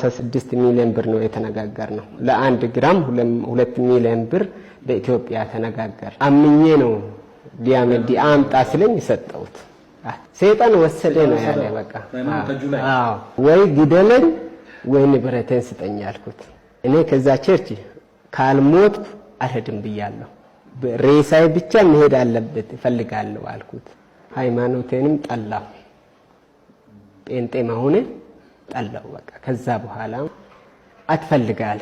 6 ሚሊዮን ብር ነው የተነጋገርነው። ለአንድ ግራም 2 ሚሊዮን ብር በኢትዮጵያ ተነጋገር። አምኜ ነው ዲያመዲ አምጣ ስለኝ ሰጠሁት። ሰይጣን ወሰደ ነው ያለ። በቃ አዎ ወይ ግደለኝ ወይ ንብረቴን ስጠኝ አልኩት። እኔ ከዛ ቸርች ካልሞት አልሄድም ብያለሁ። ሬሳይ ብቻ መሄድ አለበት እፈልጋለሁ አልኩት። ሃይማኖቴንም ጠላሁ፣ ጴንጤ መሆኔ ጠላሁ። በቃ ከዛ በኋላ አትፈልጋለ።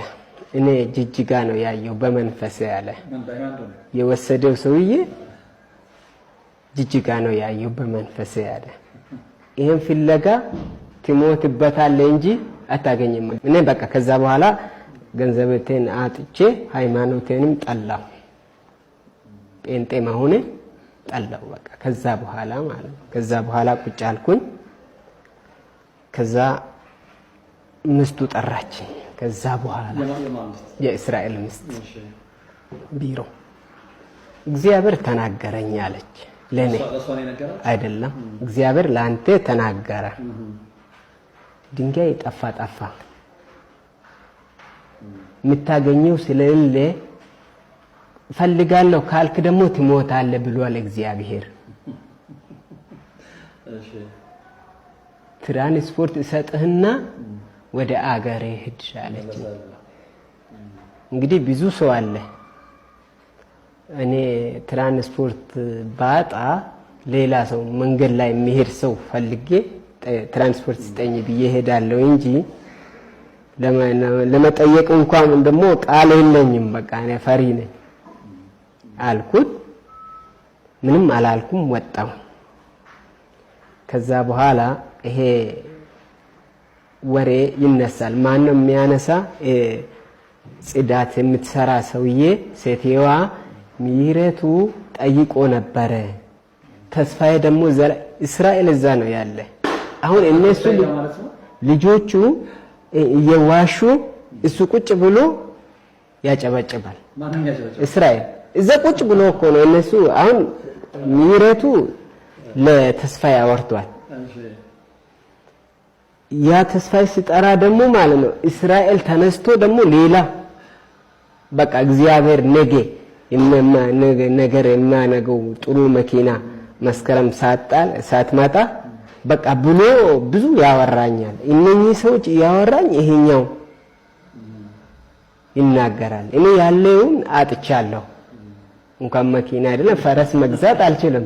እኔ ጅጅጋ ነው ያየው በመንፈስ ያለ የወሰደው ሰውዬ ጅጅጋ ነው ያየው በመንፈስ ያለ። ይሄን ፍለጋ ትሞትበታል እንጂ አታገኝም። እኔ በቃ ከዛ በኋላ ገንዘቤን አጥቼ ሃይማኖቴንም ጠላሁ፣ ጴንጤ መሆኔ ጠላሁ። በቃ ከዛ በኋላ ማለት ነው። ከዛ በኋላ ቁጭ አልኩኝ። ከዛ ምስቱ ጠራችኝ። ከዛ በኋላ የእስራኤል ምስት ቢሮ እግዚአብሔር ተናገረኝ አለች። ለኔ አይደለም እግዚአብሔር ላንተ ተናገረ። ድንጋይ ጠፋ የምታገኘው ስለሌለ ፈልጋለሁ ካልክ ደግሞ ትሞታለህ ብሏል እግዚአብሔር። ትራንስፖርት ሰጥህና ወደ አገሬ ሂድ አለች። እንግዲህ ብዙ ሰው አለ። እኔ ትራንስፖርት ባጣ ሌላ ሰው መንገድ ላይ የሚሄድ ሰው ፈልጌ ትራንስፖርት ስጠኝ ብዬ ሄዳለሁ እንጂ ለመጠየቅ እንኳን ደግሞ ቃል የለኝም። በቃ እኔ ፈሪ ነኝ አልኩት። ምንም አላልኩም፣ ወጣሁ። ከዛ በኋላ ይሄ ወሬ ይነሳል። ማነው የሚያነሳ? ጽዳት የምትሰራ ሰውዬ ሴትየዋ ምህረቱ ጠይቆ ነበረ። ተስፋዬ ደግሞ እስራኤል እዛ ነው ያለ። አሁን እነሱ ልጆቹ እየዋሹ እሱ ቁጭ ብሎ ያጨበጭባል። እስራኤል እዛ ቁጭ ብሎ እኮ ነው እነሱ። አሁን ምህረቱ ለተስፋዬ አወርቷል። ያ ተስፋዬ ሲጠራ ደግሞ ማለት ነው እስራኤል ተነስቶ ደግሞ ሌላ በቃ እግዚአብሔር ነገር የማነገው ጥሩ መኪና መስከረም ሳትመጣ በቃ ብሎ ብዙ ያወራኛል። እነኚህ ሰዎች ያወራኝ ይሄኛው ይናገራል። እኔ ያለውን አጥቻለሁ። እንኳን መኪና አይደለም ፈረስ መግዛት አልችልም።